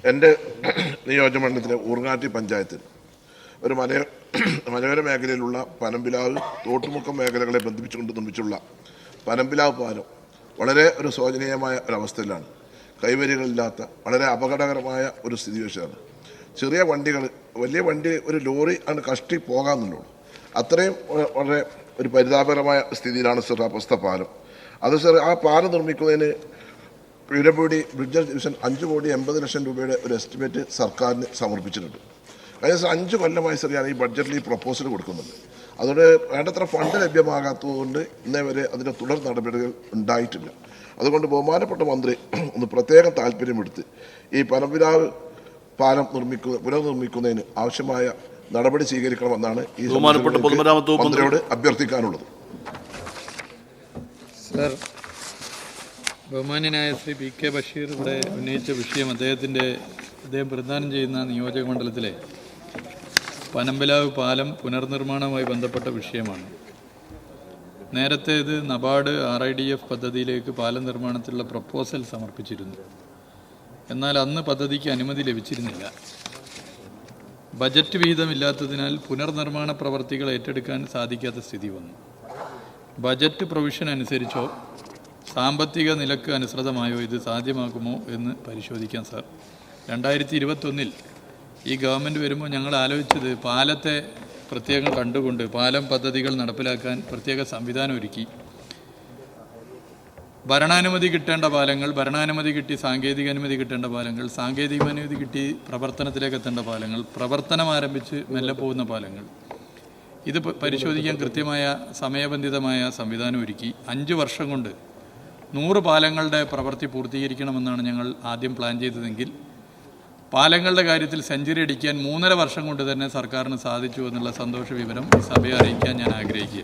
എൻ്റെ നിയോജകമണ്ഡലത്തിലെ ഊർങ്ങാട്ടി പഞ്ചായത്തിൽ ഒരു മലയോര മേഖലയിലുള്ള പനമ്പിലാവ് തോട്ടുമുക്കം മേഖലകളെ ബന്ധിപ്പിച്ചുകൊണ്ട് നിർമ്മിച്ചുള്ള പനമ്പിലാവ് പാലം വളരെ ഒരു ശോചനീയമായ ഒരവസ്ഥയിലാണ്. കൈവരികളില്ലാത്ത വളരെ അപകടകരമായ ഒരു സ്ഥിതിവിശേഷമാണ്. ചെറിയ വണ്ടികൾ, വലിയ വണ്ടി ഒരു ലോറി ആണ് കഷ്ടി പോകാമെന്നുള്ളൂ. അത്രയും വളരെ ഒരു പരിതാപകരമായ സ്ഥിതിയിലാണ് സർ അവസ്ഥ പാലം. അത് സർ, ആ പാലം നിർമ്മിക്കുന്നതിന് PWD ബ്രിഡ്ജ് ഡിവിഷൻ 5,80,00,000 രൂപയുടെ ഒരു എസ്റ്റിമേറ്റ് സർക്കാരിന് സമർപ്പിച്ചിട്ടുണ്ട്. കഴിഞ്ഞ 5 കൊല്ലമായി സർ ഞാൻ ഈ ബഡ്ജറ്റിൽ ഈ പ്രപ്പോസൽ കൊടുക്കുന്നുണ്ട്. അതുകൊണ്ട് വേണ്ടത്ര ഫണ്ട് ലഭ്യമാകാത്തതുകൊണ്ട് ഇന്നേ വരെ അതിൻ്റെ തുടർ നടപടികൾ ഉണ്ടായിട്ടില്ല. അതുകൊണ്ട് ബഹുമാനപ്പെട്ട മന്ത്രി ഒന്ന് പ്രത്യേകം താല്പര്യമെടുത്ത് ഈ പനമ്പിലാവ് പാലം പുനർനിർമ്മിക്കുന്നതിന് ആവശ്യമായ നടപടി സ്വീകരിക്കണമെന്നാണ് ഈ മന്ത്രിയോട് അഭ്യർത്ഥിക്കാനുള്ളത്. സർ, ബഹുമാന്യനായ ശ്രീ PK ബഷീർ ഇവിടെ ഉന്നയിച്ച വിഷയം അദ്ദേഹം പ്രതിദാനം ചെയ്യുന്ന നിയോജക മണ്ഡലത്തിലെ പനമ്പിലാവ് പാലം പുനർനിർമ്മാണവുമായി ബന്ധപ്പെട്ട വിഷയമാണ്. നേരത്തെ ഇത് നബാർഡ് RIDF പദ്ധതിയിലേക്ക് പാലം നിർമ്മാണത്തിലുള്ള പ്രപ്പോസൽ സമർപ്പിച്ചിരുന്നു. എന്നാൽ അന്ന് പദ്ധതിക്ക് അനുമതി ലഭിച്ചിരുന്നില്ല. ബജറ്റ് വിഹിതമില്ലാത്തതിനാൽ പുനർനിർമ്മാണ പ്രവർത്തികൾ ഏറ്റെടുക്കാൻ സാധിക്കാത്ത സ്ഥിതി വന്നു. ബജറ്റ് പ്രൊവിഷൻ അനുസരിച്ചോ സാമ്പത്തിക നിലക്ക് അനുസൃതമായോ ഇത് സാധ്യമാകുമോ എന്ന് പരിശോധിക്കാം സാർ. 2021 ഈ ഗവൺമെൻറ് വരുമ്പോൾ ഞങ്ങൾ ആലോചിച്ചത് പാലത്തെ പ്രത്യേകം കണ്ടുകൊണ്ട് പാലം പദ്ധതികൾ നടപ്പിലാക്കാൻ പ്രത്യേക സംവിധാനം ഒരുക്കി. ഭരണാനുമതി കിട്ടേണ്ട പാലങ്ങൾ, ഭരണാനുമതി കിട്ടി സാങ്കേതിക അനുമതി കിട്ടേണ്ട പാലങ്ങൾ, സാങ്കേതിക അനുമതി കിട്ടി പ്രവർത്തനത്തിലേക്ക് എത്തേണ്ട പാലങ്ങൾ, പ്രവർത്തനം ആരംഭിച്ച് മെല്ലെ പോകുന്ന പാലങ്ങൾ, ഇത് പരിശോധിക്കാൻ കൃത്യമായ സമയബന്ധിതമായ സംവിധാനം ഒരുക്കി 5 വർഷം കൊണ്ട് 100 പാലങ്ങളുടെ പ്രവൃത്തി പൂർത്തീകരിക്കണമെന്നാണ് ഞങ്ങൾ ആദ്യം പ്ലാൻ ചെയ്തതെങ്കിൽ പാലങ്ങളുടെ കാര്യത്തിൽ സെഞ്ചുറി അടിക്കാൻ 3.5 വർഷം കൊണ്ട് തന്നെ സർക്കാരിന് സാധിച്ചു എന്നുള്ള സന്തോഷ വിവരം ഈ സഭയെ അറിയിക്കാൻ ഞാൻ ആഗ്രഹിക്കുക.